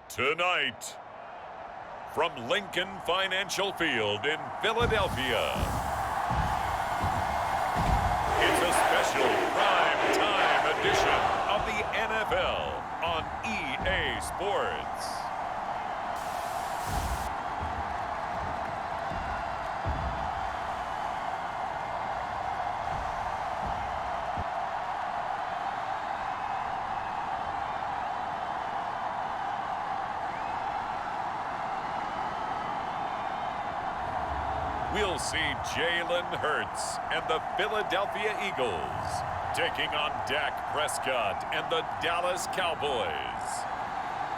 Tonight, from Lincoln Financial Field in Philadelphia, it's a special prime time edition of the NFL on EA Sports. We'll see Jalen Hurts and the Philadelphia Eagles taking on Dak Prescott and the Dallas Cowboys.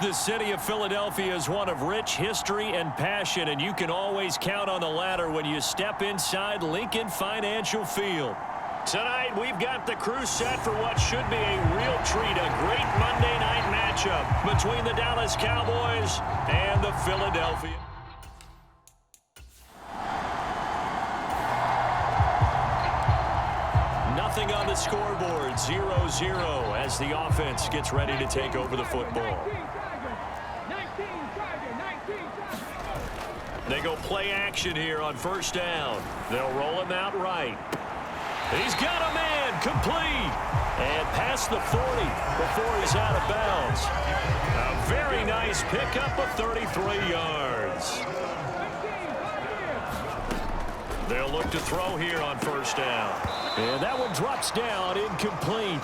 The city of Philadelphia is one of rich history and passion, and you can always count on the latter when you step inside Lincoln Financial Field. Tonight, we've got the crew set for what should be a real treat, a great Monday night matchup between the Dallas Cowboys and the Philadelphia. Nothing on the scoreboard, 0-0 as the offense gets ready to take over the football. They go play action here on first down. They'll roll him out right. He's got a man, complete. And past the 40 before he's out of bounds. A very nice pickup of 33 yards. They'll look to throw here on first down. And that one drops down, incomplete.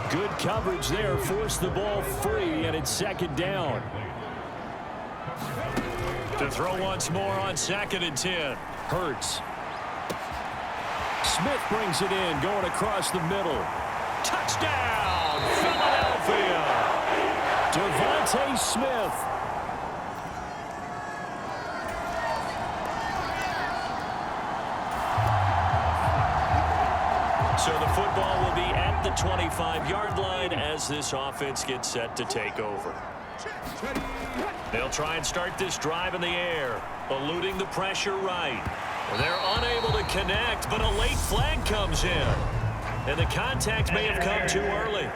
Good coverage there, forced the ball free, and it's second down. To throw once more on 2nd and 10. Hurts. Smith brings it in, going across the middle. Touchdown, Philadelphia! Devontae Smith. So the football will be at the 25-yard line as this offense gets set to take over. They'll try and start this drive in the air, eluding the pressure right. They're unable to connect, but a late flag comes in. And the contact may have come too early.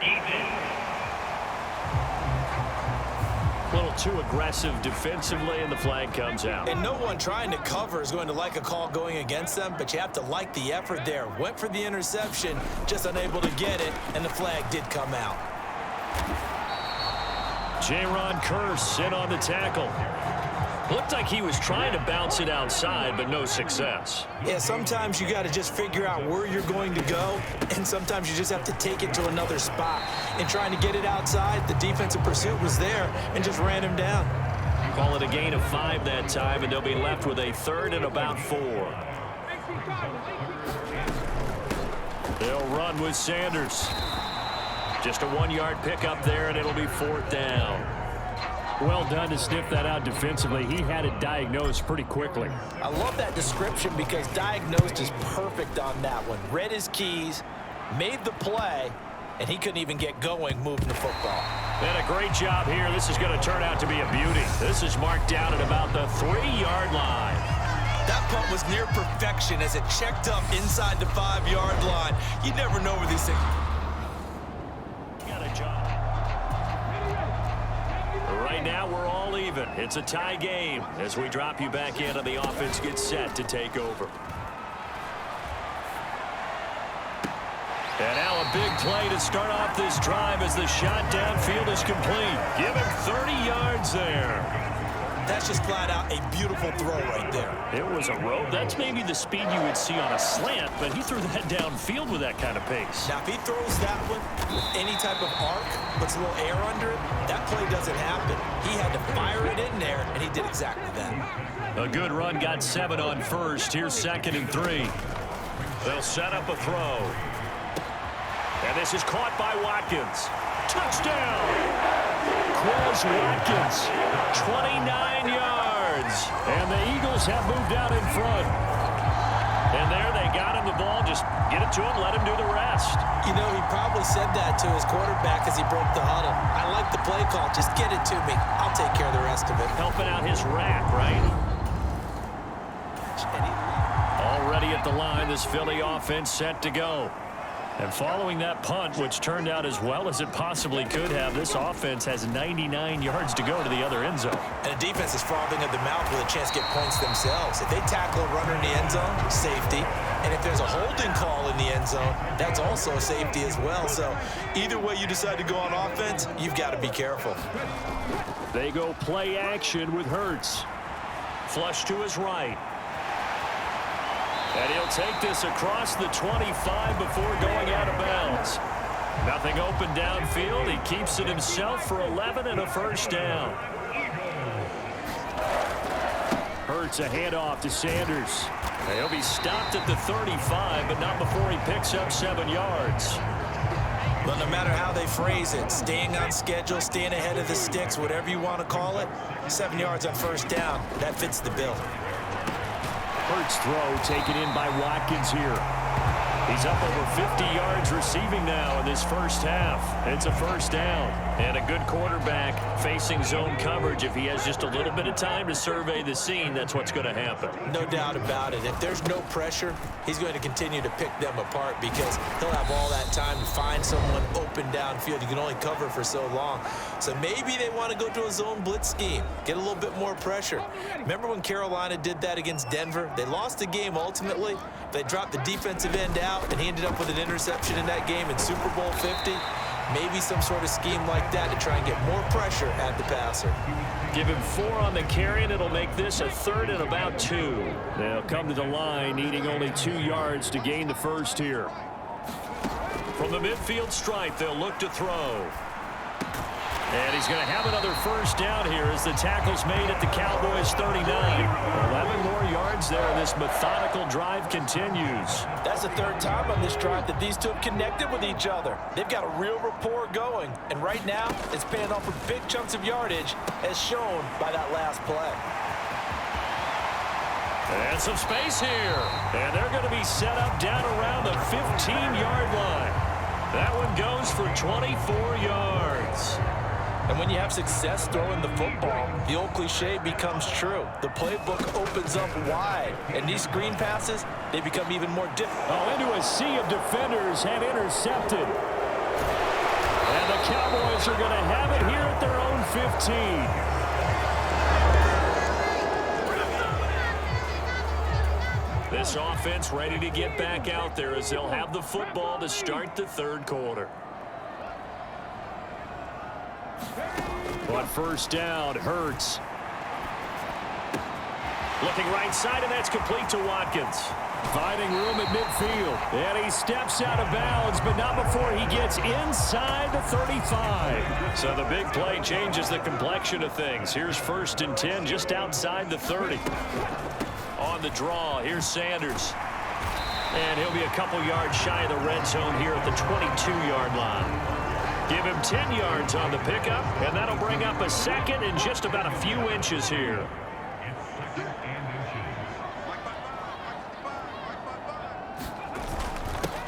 A little too aggressive defensively, and the flag comes out. And no one trying to cover is going to like a call going against them, but you have to like the effort there. Went for the interception, just unable to get it, and the flag did come out. Jaron Curse in on the tackle. Looked like he was trying to bounce it outside, but no success. Yeah, sometimes you got to just figure out where you're going to go, and sometimes you just have to take it to another spot. And trying to get it outside, the defensive pursuit was there and just ran him down. Call it a gain of 5 that time, and they'll be left with a 3rd and about 4. They'll run with Sanders. Just a 1-yard pickup there, and it'll be 4th down. Well done to sniff that out defensively. He had it diagnosed pretty quickly. I love that description because diagnosed is perfect on that one. Read his keys, made the play, and he couldn't even get going moving the football. And a great job here. This is going to turn out to be a beauty. This is marked down at about the 3-yard line. That punt was near perfection as it checked up inside the 5-yard line. You never know where these things... Got a job. Right now, we're all even. It's a tie game as we drop you back in and the offense gets set to take over. And now a big play to start off this drive as the shot downfield is complete. Give him 30 yards there. That's just flat out a beautiful throw right there. It was a rope. That's maybe the speed you would see on a slant, but he threw that downfield with that kind of pace. Now, if he throws that one with any type of arc, puts a little air under it, that play doesn't happen. He had to fire it in there, and he did exactly that. A good run got 7 on first. Here's 2nd and 3. They'll set up a throw. And this is caught by Watkins. Touchdown! Chris Watkins, 29 yards. And the Eagles have moved out in front. And there they got him the ball. Just get it to him, let him do the rest. You know, he probably said that to his quarterback as he broke the huddle. I like the play call. Just get it to me. I'll take care of the rest of it. Helping out his rack, right? Already at the line, this Philly offense set to go. And following that punt, which turned out as well as it possibly could have, this offense has 99 yards to go to the other end zone. And the defense is frothing at the mouth with a chance to get points themselves. If they tackle a runner in the end zone, safety. And if there's a holding call in the end zone, that's also a safety as well. So either way you decide to go on offense, you've got to be careful. They go play action with Hurts. Flush to his right. And he'll take this across the 25 before going out of bounds. Nothing open downfield. He keeps it himself for 11 and a first down. Hurts a handoff to Sanders. He'll be stopped at the 35, but not before he picks up 7 yards. But no matter how they phrase it, staying on schedule, staying ahead of the sticks, whatever you want to call it, 7 yards on first down, that fits the bill. Hurts throw taken in by Watkins here. He's up over 50 yards receiving now in this first half. It's a first down. And a good quarterback facing zone coverage. If he has just a little bit of time to survey the scene, that's what's going to happen. No doubt about it. If there's no pressure, he's going to continue to pick them apart because he'll have all that time to find someone open downfield. You can only cover for so long. So maybe they want to go to a zone blitz scheme, get a little bit more pressure. Remember when Carolina did that against Denver? They lost the game ultimately. They dropped the defensive end out, and he ended up with an interception in that game in Super Bowl 50. Maybe some sort of scheme like that to try and get more pressure at the passer. Give him 4 on the carry, and it'll make this a 3rd and about 2. They'll come to the line needing only 2 yards to gain the first here. From the midfield stripe, they'll look to throw. And he's going to have another first down here as the tackle's made at the Cowboys 39. 11 more yards there. This methodical drive continues. That's the 3rd time on this drive that these two have connected with each other. They've got a real rapport going. And right now, it's paying off with big chunks of yardage as shown by that last play. And some space here. And they're going to be set up down around the 15-yard line. That one goes for 24 yards. And when you have success throwing the football, the old cliche becomes true. The playbook opens up wide. And these screen passes, they become even more difficult. Oh, into a sea of defenders and intercepted. And the Cowboys are going to have it here at their own 15. This offense ready to get back out there as they'll have the football to start the 3rd quarter. On first down, Hurts. Looking right side, and that's complete to Watkins. Finding room at midfield. And he steps out of bounds, but not before he gets inside the 35. So the big play changes the complexion of things. Here's 1st and 10 just outside the 30. On the draw, here's Sanders. And he'll be a couple yards shy of the red zone here at the 22-yard line. Give him 10 yards on the pickup, and that'll bring up a 2nd and just about a few inches here.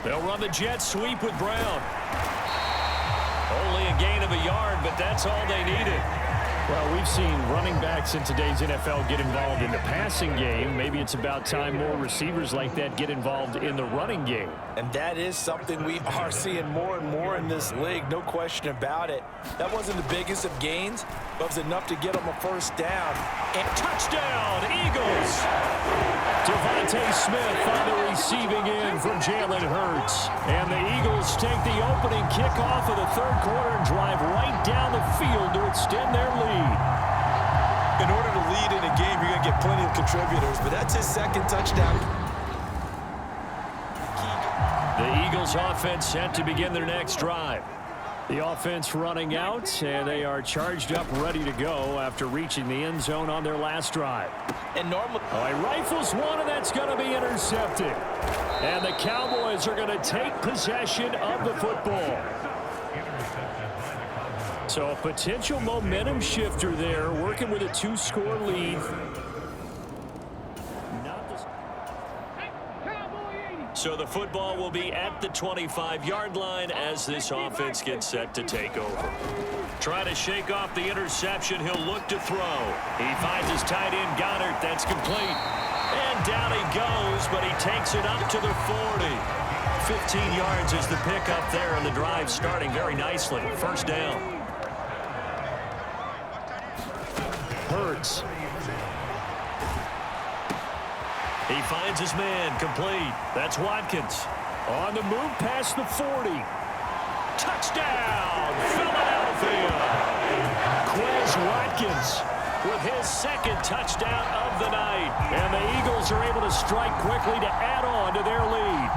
They'll run the jet sweep with Brown. Only a gain of a yard, but that's all they needed. Well, we've seen running backs in today's NFL get involved in the passing game. Maybe it's about time more receivers like that get involved in the running game. And that is something we are seeing more and more in this league, no question about it. That wasn't the biggest of gains, but it was enough to get them a first down. And touchdown, Eagles! Devontae Smith on the receiving end from Jalen Hurts. And the Eagles take the opening kickoff of the 3rd quarter and drive right down the field to extend their lead. In order to lead in a game, you're going to get plenty of contributors, but that's his 2nd touchdown. The Eagles offense set to begin their next drive. The offense running out, and they are charged up, ready to go after reaching the end zone on their last drive. And normally, he rifles one, and that's going to be intercepted. And the Cowboys are going to take possession of the football. So a potential momentum shifter there, working with a 2-score lead. So the football will be at the 25-yard line as this offense gets set to take over. Trying to shake off the interception, he'll look to throw. He finds his tight end, Goddard. That's complete. And down he goes, but he takes it up to the 40. 15 yards is the pickup there, and the drive starting very nicely. First down. Hurts. He finds his man, complete. That's Watkins. On the move past the 40. Touchdown, Philadelphia. Quez Watkins with his second touchdown of the night. And the Eagles are able to strike quickly to add on to their lead.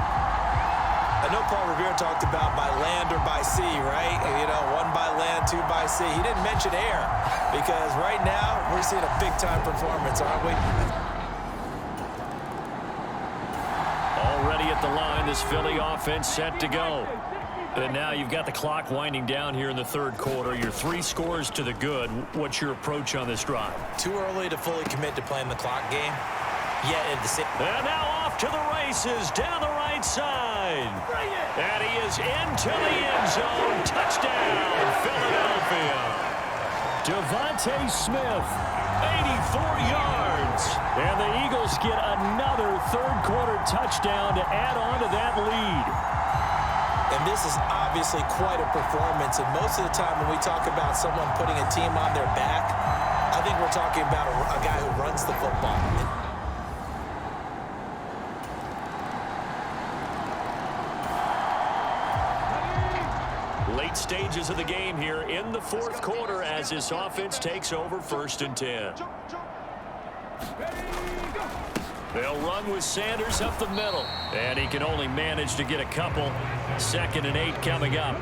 I know Paul Revere talked about by land or by sea, right? You know, 1 by land, 2 by sea. He didn't mention air because right now we're seeing a big-time performance, aren't we? Already at the line, this Philly offense set to go. And now you've got the clock winding down here in the third quarter. You're 3 scores to the good. What's your approach on this drive? Too early to fully commit to playing the clock game. Yet at the same. And now off to the races down the right side. And he is into the end zone. Touchdown, Philadelphia. Devontae Smith, 84 yards. And the Eagles get another third-quarter touchdown to add on to that lead. And this is obviously quite a performance. And most of the time when we talk about someone putting a team on their back, I think we're talking about a guy who runs the football. Late stages of the game here in the fourth quarter as this offense takes over 1st and 10. They'll run with Sanders up the middle. And he can only manage to get a couple. 2nd and 8 coming up.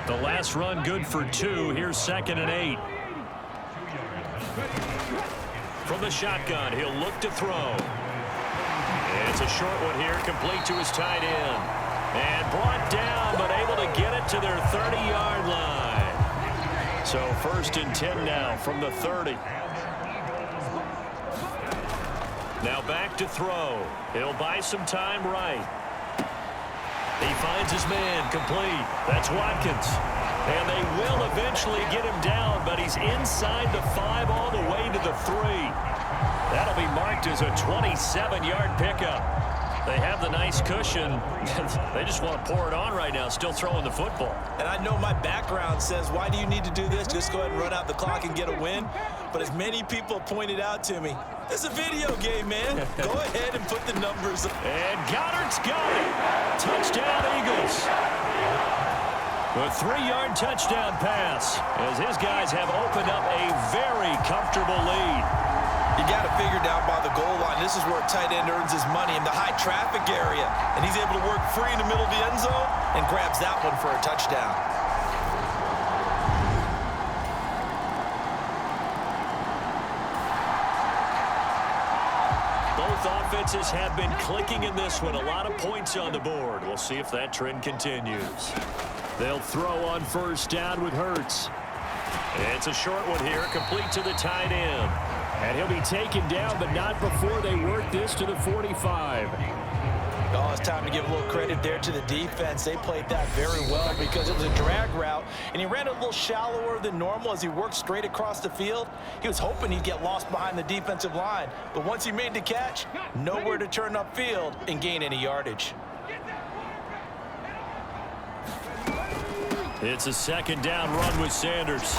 The last run good for 2. Here's 2nd and 8. From the shotgun, he'll look to throw. And it's a short one here, complete to his tight end. And brought down, but able to get it to their 30-yard line. So 1st and 10 now from the 30. Now back to throw. He'll buy some time right. He finds his man, complete. That's Watkins. And they will eventually get him down, but he's inside the 5 all the way to the 3. That'll be marked as a 27-yard pickup. They have the nice cushion. They just want to pour it on right now, still throwing the football. And I know my background says, why do you need to do this? Just go ahead and run out the clock and get a win. But as many people pointed out to me, it's a video game, man. Go ahead and put the numbers up. And Goddard's got it. Touchdown, Eagles. A 3-yard touchdown pass as his guys have opened up a very comfortable lead. You got to figure down by the goal line. This is where a tight end earns his money in the high traffic area. And he's able to work free in the middle of the end zone and grabs that one for a touchdown. Both offenses have been clicking in this one. A lot of points on the board. We'll see if that trend continues. They'll throw on 1st down with Hurts. It's a short one here, complete to the tight end. And he'll be taken down, but not before they work this to the 45. Oh, it's time to give a little credit there to the defense. They played that very well because it was a drag route, and he ran a little shallower than normal as he worked straight across the field. He was hoping he'd get lost behind the defensive line, but once he made the catch, nowhere to turn upfield and gain any yardage. It's a 2nd down run with Sanders.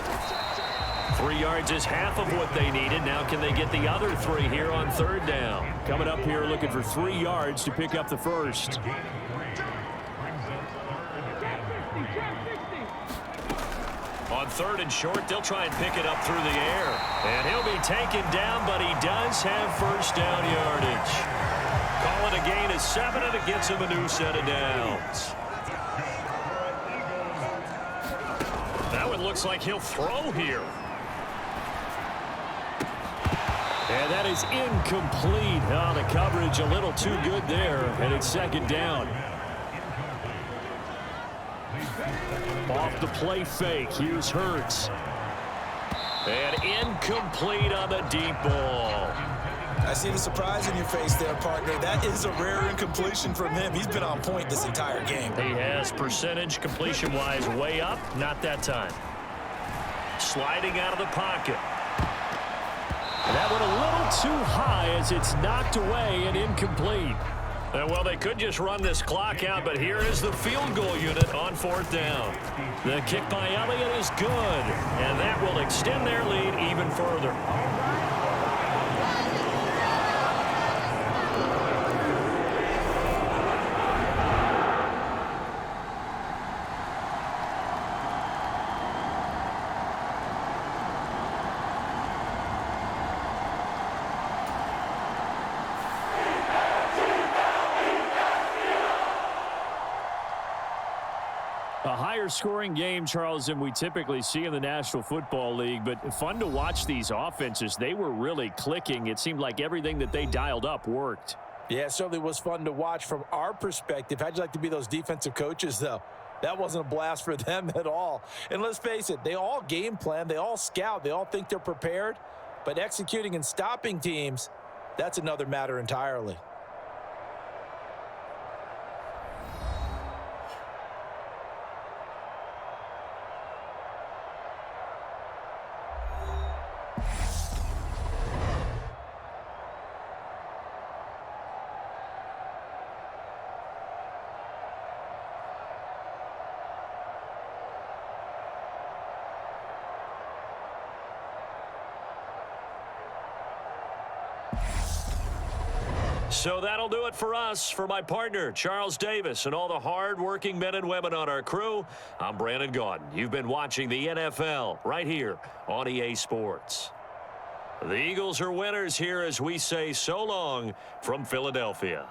3 yards is half of what they needed. Now can they get the other 3 here on 3rd down? Coming up here looking for 3 yards to pick up the first. On 3rd and short, they'll try and pick it up through the air. And he'll be taken down, but he does have 1st down yardage. Call it a gain of 7, and it gets him a new set of downs. That one looks like he'll throw here. And that is incomplete. Oh, the coverage a little too good there, and it's 2nd down. Off the play fake. Here's Hurts. And incomplete on the deep ball. I see the surprise in your face there, partner. That is a rare incompletion from him. He's been on point this entire game. He has percentage completion-wise way up. Not that time. Sliding out of the pocket. That went a little too high as it's knocked away and incomplete. Well, they could just run this clock out, but here is the field goal unit on 4th down. The kick by Elliott is good, and that will extend their lead even further. A higher scoring game, Charles, than we typically see in the National Football League, but fun to watch these offenses. They were really clicking. It seemed like everything that they dialed up worked. Yeah, it certainly was fun to watch from our perspective. How'd you like to be those defensive coaches, though? That wasn't a blast for them at all. And let's face it, they all game plan, they all scout, they all think they're prepared, but executing and stopping teams, that's another matter entirely. So that'll do it for us. For my partner, Charles Davis, and all the hard-working men and women on our crew, I'm Brandon Gaudin. You've been watching the NFL right here on EA Sports. The Eagles are winners here as we say so long from Philadelphia.